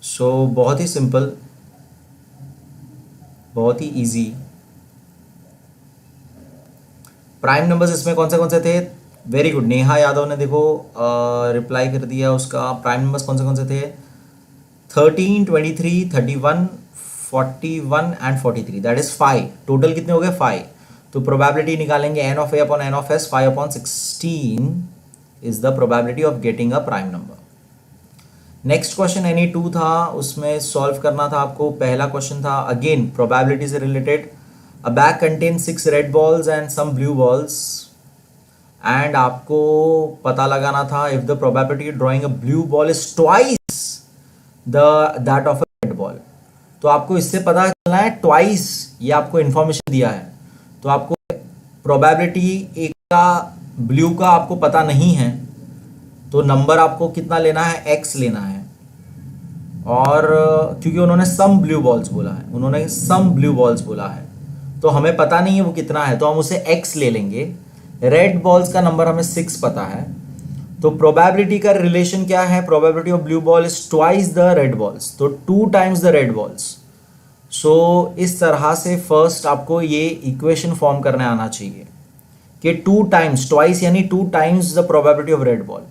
So बहुत ही सिंपल, बहुत ही इजी। प्राइम नंबर्स इसमें कौन से थे? वेरी गुड, नेहा यादव ने देखो रिप्लाई कर दिया उसका। प्राइम नंबर्स कौन से थे? 13 23 31 41 एंड 43, दैट इज 5। टोटल कितने हो गए? 5। तो प्रोबेबिलिटी निकालेंगे n of a upon n of s, 5 upon 16 is the probability of getting a prime number. Next question NE2 था, उसमें सॉल्व करना था आपको। पहला क्वेश्चन था अगेन प्रोबेबिलिटी से related. A bag contain 6 red balls and some blue balls, and आपको पता लगाना था if the probability drawing a blue ball is twice that of a red ball. तो आपको इससे पता चलना है ट्वाइस, ये आपको इंफॉर्मेशन दिया है। तो आपको प्रोबेबिलिटी एक का ब्लू का आपको पता नहीं है, तो नंबर आपको कितना लेना है? x लेना है। और क्योंकि उन्होंने सम ब्लू बॉल्स बोला है, तो हमें पता नहीं है वो कितना है, तो हम उसे x ले लेंगे। रेड बॉल्स का नंबर हमें 6 पता है, तो प्रोबेबिलिटी का रिलेशन क्या है? Probability of blue ball is twice the red balls, तो 2 टाइम्स द रेड बॉल्स। सो इस तरह से फर्स्ट आपको ये इक्वेशन फॉर्म करने आना चाहिए कि 2 टाइम्स, ट्वाइस यानी 2 times the probability of red ball.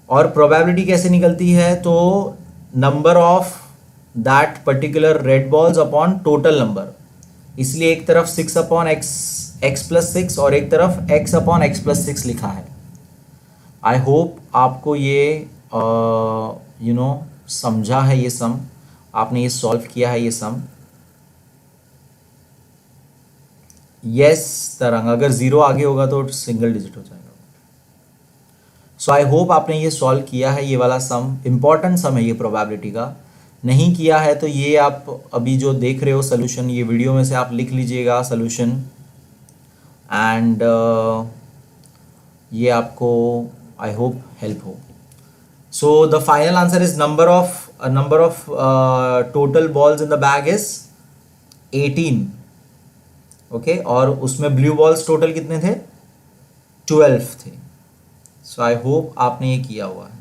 और प्रोबेबिलिटी कैसे निकलती है? तो number of that particular red balls upon total number. इसलिए एक तरफ 6 अपॉन x प्लस 6 और एक तरफ x अपॉन x प्लस 6 लिखा है। आई होप आपको ये समझा है, ये सम आपने ये सॉल्व किया है ये सम। यस तरंग, अगर जीरो आगे होगा तो सिंगल डिजिट हो जाएगा। सो आई होप आपने ये सॉल्व किया है, ये वाला सम इंपॉर्टेंट सम है ये प्रोबेबिलिटी का। नहीं किया है तो ये आप अभी जो देख रहे हो सोल्यूशन, ये वीडियो में से आप लिख लीजिएगा सोल्यूशन, एंड ये आपको आई होप हेल्प हो। So the final answer is number of total balls in the bag is 18। Okay, और उसमें ब्लू बॉल्स टोटल कितने थे? 12 थे। सो आई होप आपने ये किया हुआ है।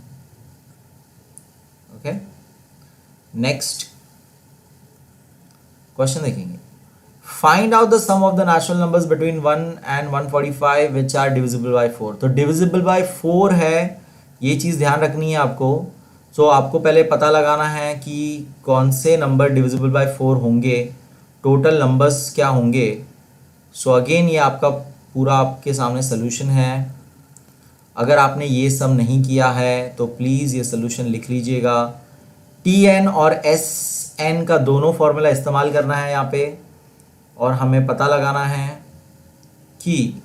ओके, नेक्स्ट क्वेश्चन देखेंगे। Find out the sum of the natural numbers between 1 and 145 which are divisible by 4। तो डिविजिबल बाय 4 है, ये चीज़ ध्यान रखनी है आपको। सो आपको पहले पता लगाना है कि कौन से नंबर डिविजिबल बाय 4 होंगे, टोटल नंबर्स क्या होंगे। सो अगेन ये आपका पूरा आपके सामने सोल्यूशन है। अगर आपने ये सम नहीं किया है तो प्लीज़ ये सोल्यूशन लिख लीजिएगा। Tn और Sn का दोनों फॉर्मूला इस्तेमाल करना है यहाँ पे, और हमें पता लगाना है कि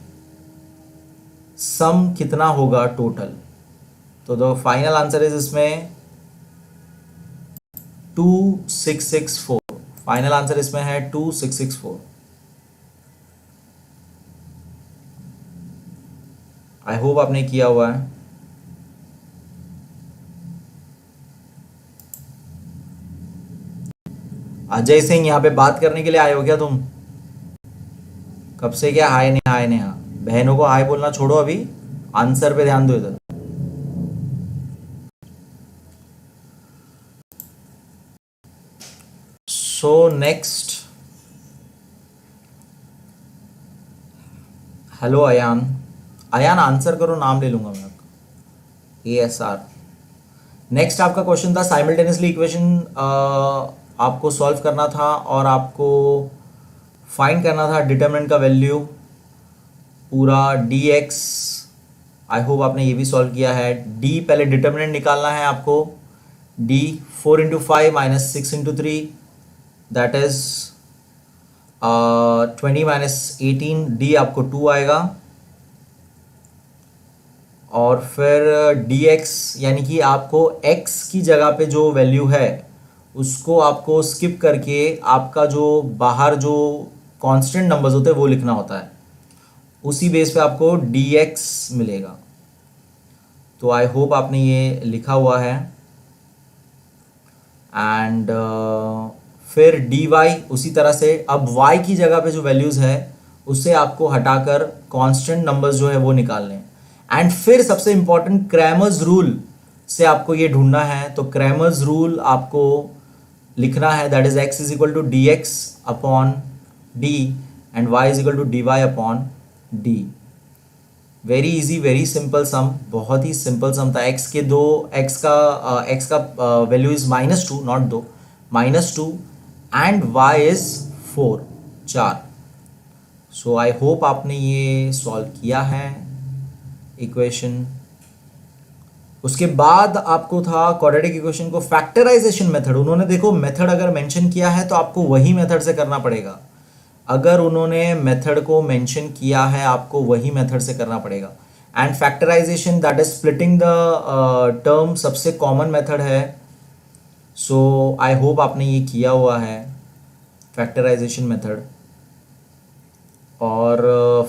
सम कितना होगा टोटल। तो द फाइनल आंसर इज इसमें 2664। फाइनल आंसर इसमें है 2664। आई होप आपने किया हुआ है। अजय सिंह यहाँ पे बात करने के लिए आए हो क्या तुम? कब से क्या हाय नेहा हाय नेहा? बहनों को हाय बोलना छोड़ो, अभी आंसर पे ध्यान दो इधर। So next, hello Ayan, Ayan answer करो, नाम ले लूंगा मैं आपका। ASR। नेक्स्ट आपका क्वेश्चन था साइमल्टेनियसली इक्वेशन आपको सॉल्व करना था, और आपको फाइंड करना था डिटरमिनेंट का वैल्यू पूरा dx। आई होप आपने ये भी सॉल्व किया है। d पहले डिटरमिनेंट निकालना है आपको। d 4 into 5 minus 6 into 3 that is 20 minus 18। d आपको 2 आएगा, और फिर dx यानी कि आपको x की जगह पे जो वैल्यू है उसको आपको स्किप करके आपका जो बाहर जो कांस्टेंट नंबर्स होते हैं वो लिखना होता है, उसी बेस पे आपको dx मिलेगा। तो आई होप आपने ये लिखा हुआ है। एंड फिर dy उसी तरह से, अब y की जगह पे जो वैल्यूज़ है उससे आपको हटाकर कांस्टेंट नंबर्स जो है वो निकालने हैं। एंड फिर सबसे इंपॉर्टेंट क्रैमर्स रूल से आपको ये ढूंढना है। तो क्रैमर्स रूल आपको लिखना है, that is x is equal to d x upon d and y is equal to d y upon d. Very easy, very simple sum, बहुत ही सिंपल सम था। x का value is -2, not 2, -2 and y is 4, 4। So I hope आपने ये solve किया है equation. उसके बाद आपको था क्वाड्रेटिक इक्वेशन को फैक्टराइजेशन मेथड। उन्होंने देखो मेथड अगर मेंशन किया है तो आपको वही मेथड से करना पड़ेगा। अगर उन्होंने मेथड को मेंशन किया है आपको वही मेथड से करना पड़ेगा। And factorisation that is splitting the term सबसे कॉमन मेथड है। सो आई होप आपने ये किया हुआ है फैक्टराइजेशन मेथड। और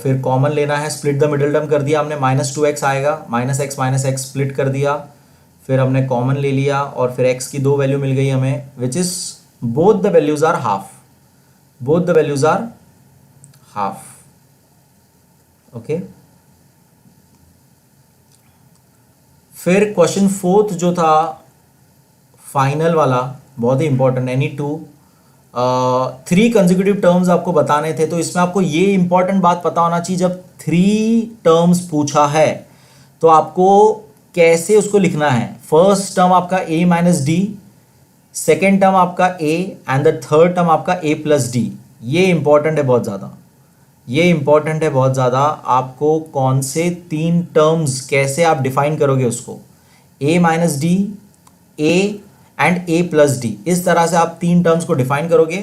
फिर कॉमन लेना है, स्प्लिट द मिडिल टर्म कर दिया हमने, -2x आएगा, -x स्प्लिट कर दिया, फिर हमने कॉमन ले लिया, और फिर x की 2 वैल्यू मिल गई हमें, which is both the values are half, both the values are half. Okay, फिर क्वेश्चन 4 जो था फाइनल वाला, बहुत ही इंपॉर्टेंट, एनी 3 कंसेक्यूटिव टर्म्स आपको बताने थे। तो इसमें आपको ये इंपॉर्टेंट बात पता होना चाहिए, जब 3 टर्म्स पूछा है तो आपको कैसे उसको लिखना है। फर्स्ट टर्म आपका a minus D, second term आपका a and the third term आपका a प्लस डी। ये इंपॉर्टेंट है बहुत ज़्यादा, ये इंपॉर्टेंट है बहुत ज़्यादा। आपको कौन से 3 टर्म्स कैसे आप डिफाइन करोगे उसको, a minus D, a and a plus D, इस तरह से आप 3 टर्म्स को डिफाइन करोगे।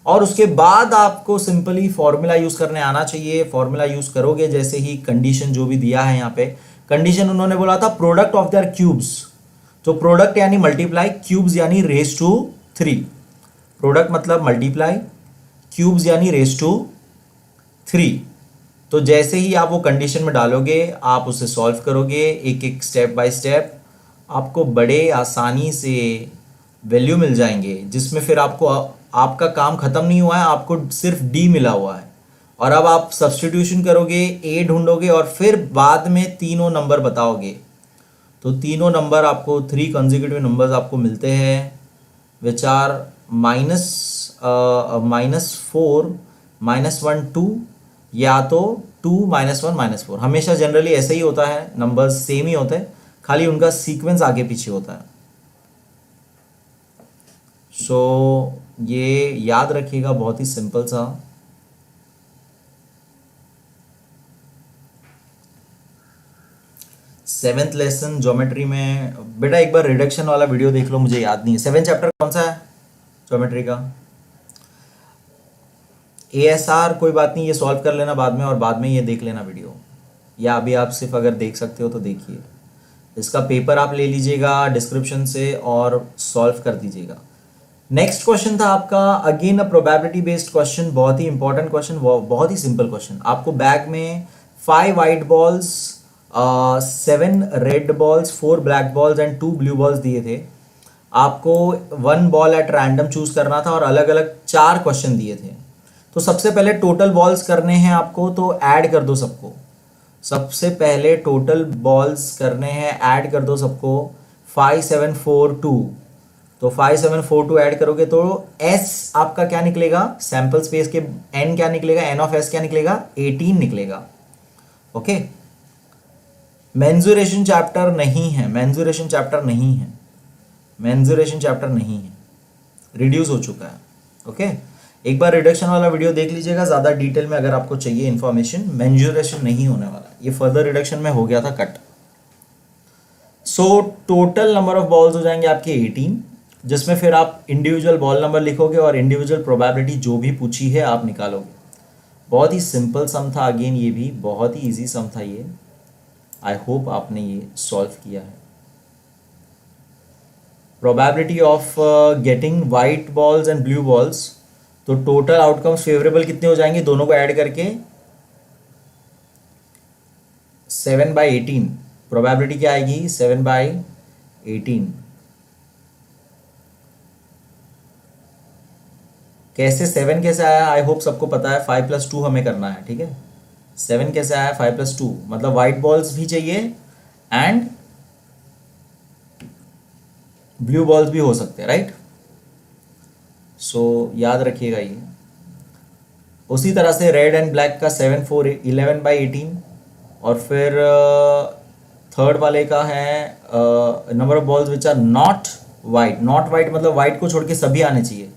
और उसके बाद आपको सिंपली फॉर्मूला यूज करने आना चाहिए। फॉर्मूला यूज करोगे जैसे ही कंडीशन जो भी दिया है यहाँ पे, कंडीशन उन्होंने बोला था प्रोडक्ट ऑफ देयर क्यूब्स, तो प्रोडक्ट यानी मल्टीप्लाई, क्यूब्स यानी रेस टू 3, प्रोडक्ट मतलब मल्टीप्लाई, क्यूब्स यानी रेस टू 3। तो जैसे ही आप वो कंडीशन में डालोगे, आप उसे सॉल्व करोगे एक एक स्टेप बाय स्टेप, आपको बड़े आसानी से वैल्यू मिल जाएंगे, जिसमें फिर आपको आपका काम खत्म नहीं हुआ है, आपको सिर्फ डी मिला हुआ है। और अब आप सब्स्टिट्यूशन करोगे, ए ढूंढोगे और फिर बाद में तीनों नंबर बताओगे। तो तीनों नंबर आपको 3 कंसेक्यूटिव नंबर्स आपको मिलते हैं, विच आर -4 -1 2, या तो 2 -1 -4। हमेशा जनरली ऐसे ही होता है, नंबर्स सेम ही होते हैं, खाली उनका सीक्वेंस आगे पीछे होता है। सो ये याद रखिएगा, बहुत ही सिंपल सा। सेवेंथ लेसन ज्योमेट्री में बेटा एक बार रिडक्शन वाला वीडियो देख लो, मुझे याद नहीं है 7 चैप्टर कौन सा है ज्योमेट्री का। ASR कोई बात नहीं, ये सॉल्व कर लेना बाद में, और बाद में ये देख लेना वीडियो, या अभी आप सिर्फ अगर देख सकते हो तो देखिए। इसका पेपर आप ले लीजिएगा डिस्क्रिप्शन से और सॉल्व कर दीजिएगा। नेक्स्ट क्वेश्चन था आपका again a probability based question, बहुत ही इंपॉर्टेंट क्वेश्चन, बहुत ही सिंपल क्वेश्चन। आपको बैग में 5 white balls, 7 red balls, 4 black balls and 2 blue balls दिए थे। आपको 1 बॉल एट रैंडम चूज करना था और अलग अलग 4 क्वेश्चन दिए थे। तो सबसे पहले टोटल बॉल्स करने हैं आपको, तो ऐड कर दो सबको। सबसे पहले टोटल बॉल्स करने हैं, ऐड कर दो सबको। 5 7 4 2, तो 5 7 4 2 ऐड करोगे तो S आपका क्या निकलेगा, सैंपल स्पेस के N क्या निकलेगा, N ऑफ S क्या निकलेगा, 18 निकलेगा। ओके, मेंसुरेशन चैप्टर नहीं है, मेंसुरेशन चैप्टर नहीं है, मेंसुरेशन चैप्टर नहीं है, रिड्यूस हो चुका है। ओके, एक बार रिडक्शन वाला वीडियो देख लीजिएगा ज़्यादा डिटेल में अगर आपको चाहिए इन्फॉर्मेशन। मेंसुरेशन नहीं होने वाला, ये फर्दर रिडक्शन में हो गया था cut. So total number of balls हो जाएंगे आपके 18, जिसमें फिर आप इंडिविजुअल बॉल नंबर लिखोगे और इंडिविजुअल प्रोबेबिलिटी जो भी पूछी है आप निकालोगे। बहुत ही सिंपल सम था, अगेन ये भी बहुत ही इजी सम था ये। आई होप आपने ये सॉल्व किया है। Probability of getting white balls and blue balls, तो टोटल आउटकम्स फेवरेबल कितने हो जाएंगे दोनों को ऐड करके, 7/18। प्रोबेबिलिटी क्या आएगी, 7/18। कैसे 7 कैसे आया, आई होप सबको पता है। 5 + 2 हमें करना है, ठीक है। 7 कैसे आया, 5 + 2 मतलब वाइट बॉल्स भी चाहिए एंड ब्लू बॉल्स भी हो सकते हैं, राइट। सो याद रखिएगा ये। उसी तरह से रेड एंड ब्लैक का 7 4 11/18, और फिर थर्ड वाले का है number of balls which are not white. Not white मतलब वाइट को छोड़ के सभी आने चाहिए,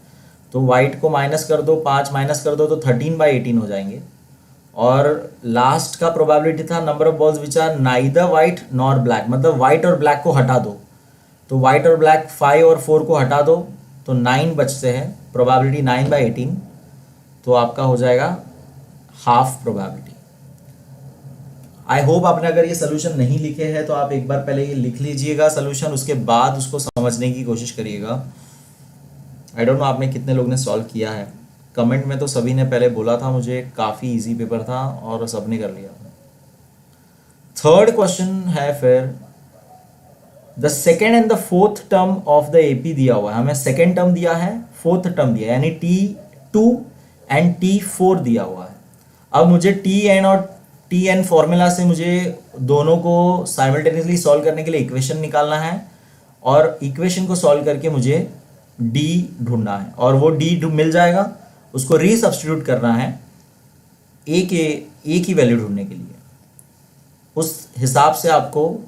तो वाइट को माइनस कर दो, 5 माइनस कर दो तो 13/18 हो जाएंगे। और लास्ट का प्रोबेबिलिटी था number of balls which are neither white nor black, मतलब वाइट और ब्लैक को हटा दो। तो वाइट और ब्लैक 5 और 4 को हटा दो तो 9 बचते हैं, प्रोबेबिलिटी 9/18, तो आपका हो जाएगा हाफ प्रोबेबिलिटी। आई होप आपने अगर ये सोल्यूशन नहीं लिखे हैं तो आप एक बार पहले ये लिख लीजिएगा सोल्यूशन, उसके बाद उसको समझने की कोशिश करिएगा। आई डोंट नो आपने कितने लोग ने सॉल्व किया है, कमेंट में तो सभी ने पहले बोला था मुझे काफ़ी इजी पेपर था और सबने कर लिया। थर्ड क्वेश्चन है फिर, the second and the fourth term of the AP दिया हुआ है हमें। सेकेंड टर्म दिया है, फोर्थ टर्म दिया है, यानी T2 एंड T4 दिया हुआ है। अब मुझे Tn और Tn फॉर्मूला से मुझे दोनों को साइमल्टेनियसली सॉल्व करने के लिए इक्वेशन निकालना है, और इक्वेशन को सॉल्व करके मुझे D ढूंढना है, और वो D मिल जाएगा, उसको रीसब्स्टिट्यूट करना है A की वैल्यू ढूंढने के लिए। उस हिसाब से आपको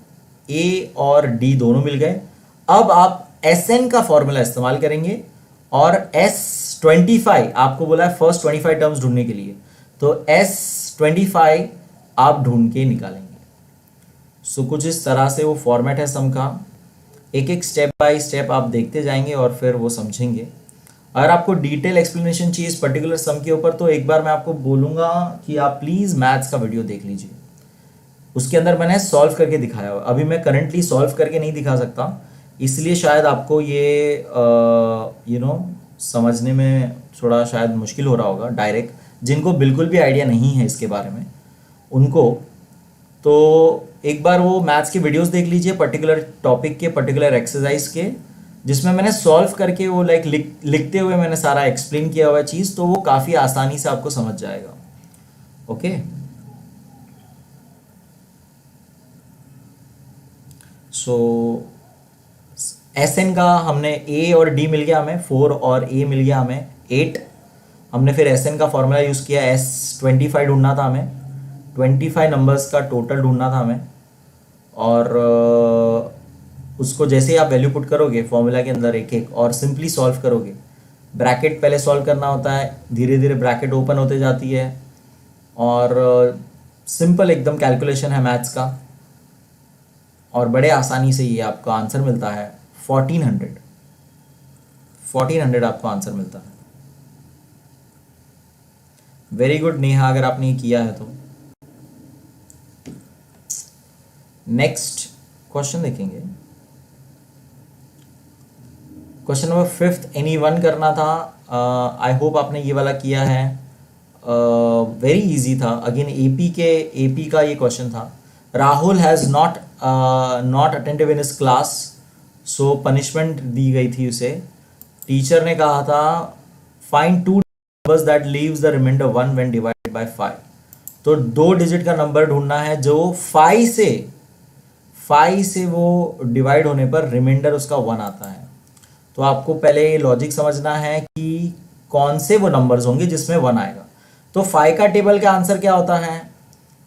A और D दोनों मिल गए। अब आप Sn का फॉर्मूला इस्तेमाल करेंगे, और S25 आपको बोला है फर्स्ट 25 टर्म्स ढूंढने के लिए, तो S25 आप ढूंढ के निकालेंगे। सो कुछ इस तरह से वो फॉर्मेट है सम का, एक एक स्टेप बाय स्टेप आप देखते जाएंगे और फिर वो समझेंगे। अगर आपको डिटेल एक्सप्लेनेशन चाहिए इस पर्टिकुलर सम के ऊपर तो एक बार मैं आपको बोलूँगा कि आप प्लीज़ मैथ्स का वीडियो देख लीजिए, उसके अंदर मैंने सॉल्व करके दिखाया हुआ। अभी मैं करंटली सॉल्व करके नहीं दिखा सकता, इसलिए शायद आपको ये समझने में थोड़ा शायद मुश्किल हो रहा होगा डायरेक्ट, जिनको बिल्कुल भी आइडिया नहीं है इसके बारे में उनको। तो एक बार वो मैथ्स के वीडियोस देख लीजिए पर्टिकुलर टॉपिक के, पर्टिकुलर एक्सरसाइज के, जिसमें मैंने सॉल्व करके वो लिखते हुए मैंने सारा एक्सप्लेन किया हुआ चीज़, तो वो काफ़ी आसानी से आपको समझ जाएगा। ओके, सो एस एन का हमने ए और डी मिल गया हमें 4 और ए मिल गया हमें 8। हमने फिर एस एन का फॉर्मूला यूज़ किया, S25 ढूंढना था हमें, 25 नंबर्स का टोटल ढूंढना था हमें। और उसको जैसे ही आप वैल्यू पुट करोगे फॉर्मूला के अंदर एक एक और सिंपली सॉल्व करोगे, ब्रैकेट पहले सॉल्व करना होता है, धीरे धीरे ब्रैकेट ओपन होते जाती है और सिंपल एकदम कैलकुलेशन है मैथ्स का, और बड़े आसानी से ये आपको आंसर मिलता है 1400 आपको आंसर मिलता है। वेरी गुड नेहा, अगर आपने ये किया है तो। नेक्स्ट क्वेश्चन देखेंगे, क्वेश्चन नंबर 5 एनी वन करना था। आई होप आपने ये वाला किया है, वेरी इजी था। अगेन एपी का ये क्वेश्चन था। Rahul has not attentive in his class, so punishment दी गई थी उसे। टीचर ने कहा था find 2 numbers that leaves the remainder 1 when divided by 5। तो 2 डिजिट का नंबर ढूंढना है जो 5 से वो डिवाइड होने पर रिमाइंडर उसका 1 आता है। तो आपको पहले लॉजिक समझना है कि कौन से वो नंबर्स होंगे जिसमें 1 आएगा। तो 5 का टेबल का आंसर क्या होता है,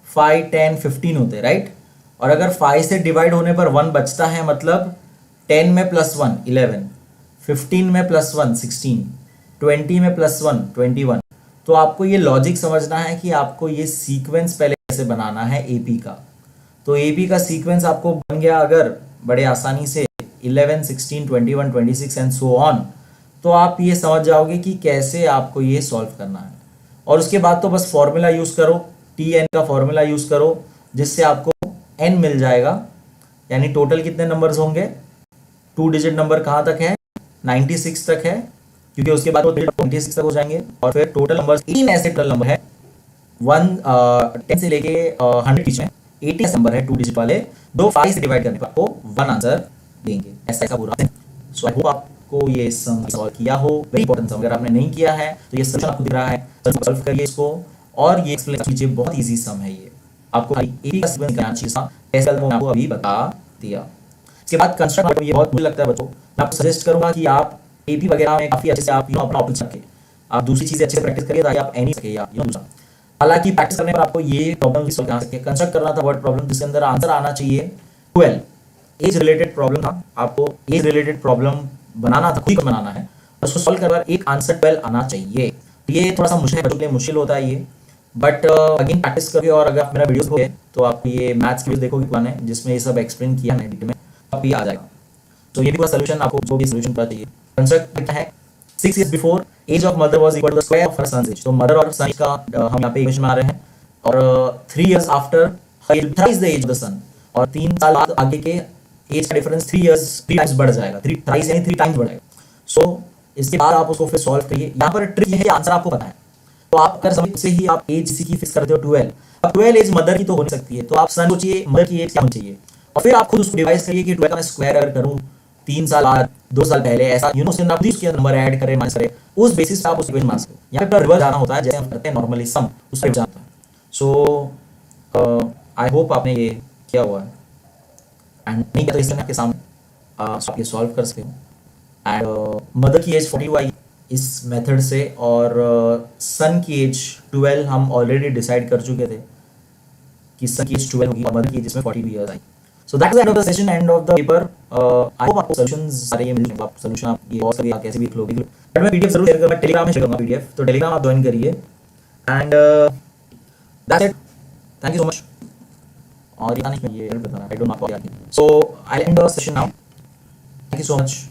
5, 10, 15 होते हैं, राइट। और अगर 5 से डिवाइड होने पर 1 बचता है, मतलब 10 में +1 11, 15 में +1 16, 20 में +1 21। तो आपको ये लॉजिक समझना है कि आपको ये सीक्वेंस पहले कैसे बनाना है एपी का। तो एपी का सीक्वेंस आपको बन गया अगर बड़े आसानी से 11, 16, 21, 26 एंड सो ऑन, तो आप ये समझ जाओगे कि कैसे आपको ये सॉल्व करना है। और उसके बाद तो बस फॉर्मूला यूज़ करो, TN का फॉर्मूला यूज़ करो, जिससे आपको n मिल जाएगा। यानी टोटल कितने नंबर्स होंगे, 2 डिजिट नंबर कहाँ तक है, 96 तक है, क्योंकि उसके बाद 96 तक हो जाएंगे। और फिर टोटल नंबर 18 ऐसे टोटल नंबर है, 10 से लेके 100 बीच में 80 ऐसे नंबर है 2 डिजिट वाले, दो 5 से डिवाइड करने पर आपको 1 आंसर देंगे। ऐसा पूरा। सो आई होप आपको ये सम सॉल्व किया हो। वेरी इंपॉर्टेंट सम, अगर आपने नहीं किया है तो ये सॉल्यूशन आपको दिख रहा है, सॉल्व करिए इसको और ये एक्सप्लेन कीजिए। बहुत इजी सम है ये, आपको खाली एपी का सीक्वेंस करना चाहिए था, कैसे मैंने आपको अभी बता दिया। इसके बाद कंस्ट्रक्ट, ये बहुत मुझे लगता है बच्चों, मैं आपको सजेस्ट करूंगा कि आप एपी वगैरह में काफी अच्छे से आप अपना ऑप्शन रखें, आप दूसरी चीजें अच्छे से प्रैक्टिस करिए ताकि आप एनी सके या दूसरा। हालांकि प्रैक्टिस करने पर आपको ये प्रॉब्लम सॉल्व कर सकते हैं। कंस्ट्रक्ट करना था वर्ड प्रॉब्लम जिसके अंदर आंसर आना चाहिए 12, एज रिलेटेड प्रॉब्लम था, आपको एज रिलेटेड प्रॉब्लम बनाना था, खुद बनाना है और उसको सॉल्व करके एक आंसर 12 आना चाहिए। ये थोड़ा सा मुश्किल है बच्चों के लिए, मुश्किल होता है ये, बट अगेन प्रैक्टिस करके। और अगर आप मेरा वीडियोस हो तो आप ये मैथ्स के वीडियो देखोगे पुराने, जिसमें ये सब एक्सप्लेन किया है डिटेल में, आप ये आ जाएगा। तो ये भी पूरा सोल्यूशन आपको जो भी सोल्यूशन पता चाहिए। कंस्ट्रक्ट क्या है, 6 years before age of mother was equal to the square of her son's age. तो मदर और सन का हम यहाँ पे इक्वेशन बना रहे हैं। और 3 years after thrice the age of the son, और 3 साल बाद आगे के एज का डिफरेंस 3 years 3 टाइम्स बढ़ जाएगा, 3 थ्राइस यानी 3 टाइम्स बढ़ जाएगा। सो इसके बाद आप उसको फिर सॉल्व करिए। यहाँ पर ट्रिक ये है, आंसर आपको पता है तो आप कर समझ से ही आप एज इसी की फिक्स करते हो 12। अब 12 एज मदर की तो हो नहीं सकती है, तो आप सन सोचिए मदर की एज क्या होनी चाहिए, और फिर आप खुद उसको डिवाइड करिए कि 12 का मैं स्क्वायर अगर करूँ 3 साल बाद 2 साल पहले, ऐसा आप उसके नंबर ऐड करें माइनस करें, उस बेसिस पे आप उस इक्वेशन मान सकते हो। यहाँ पे रिवर्स जाना होता है, जैसे हम करते हैं नॉर्मली सम, उस पर जाना होता है। सो आई होप आपने ये किया हुआ है, एंड नहीं किया तो इस तरह आपके सामने आप ये सॉल्व कर सकते हो। एंड मदर की एज 40 आई इस मेथड से, और सन की एज 12 हम ऑलरेडी डिसाइड कर चुके थे कि सन की एज 12 होगी और मदर की एज इसमें 42 years I. So that is end of the session, end of the paper. I hope आपको सॉल्यूशंस सारे ये मिल जाएंगे, आप सॉल्यूशन आप ये और सभी कैसे भी लिख लोगे। बट मैं पीडीएफ जरूर शेयर करूंगा, टेलीग्राम में शेयर करूंगा पीडीएफ, तो टेलीग्राम आप ज्वाइन करिए। And that's it, thank you so much. और ये बताना, I don't know, so I and the session now, thank you so much.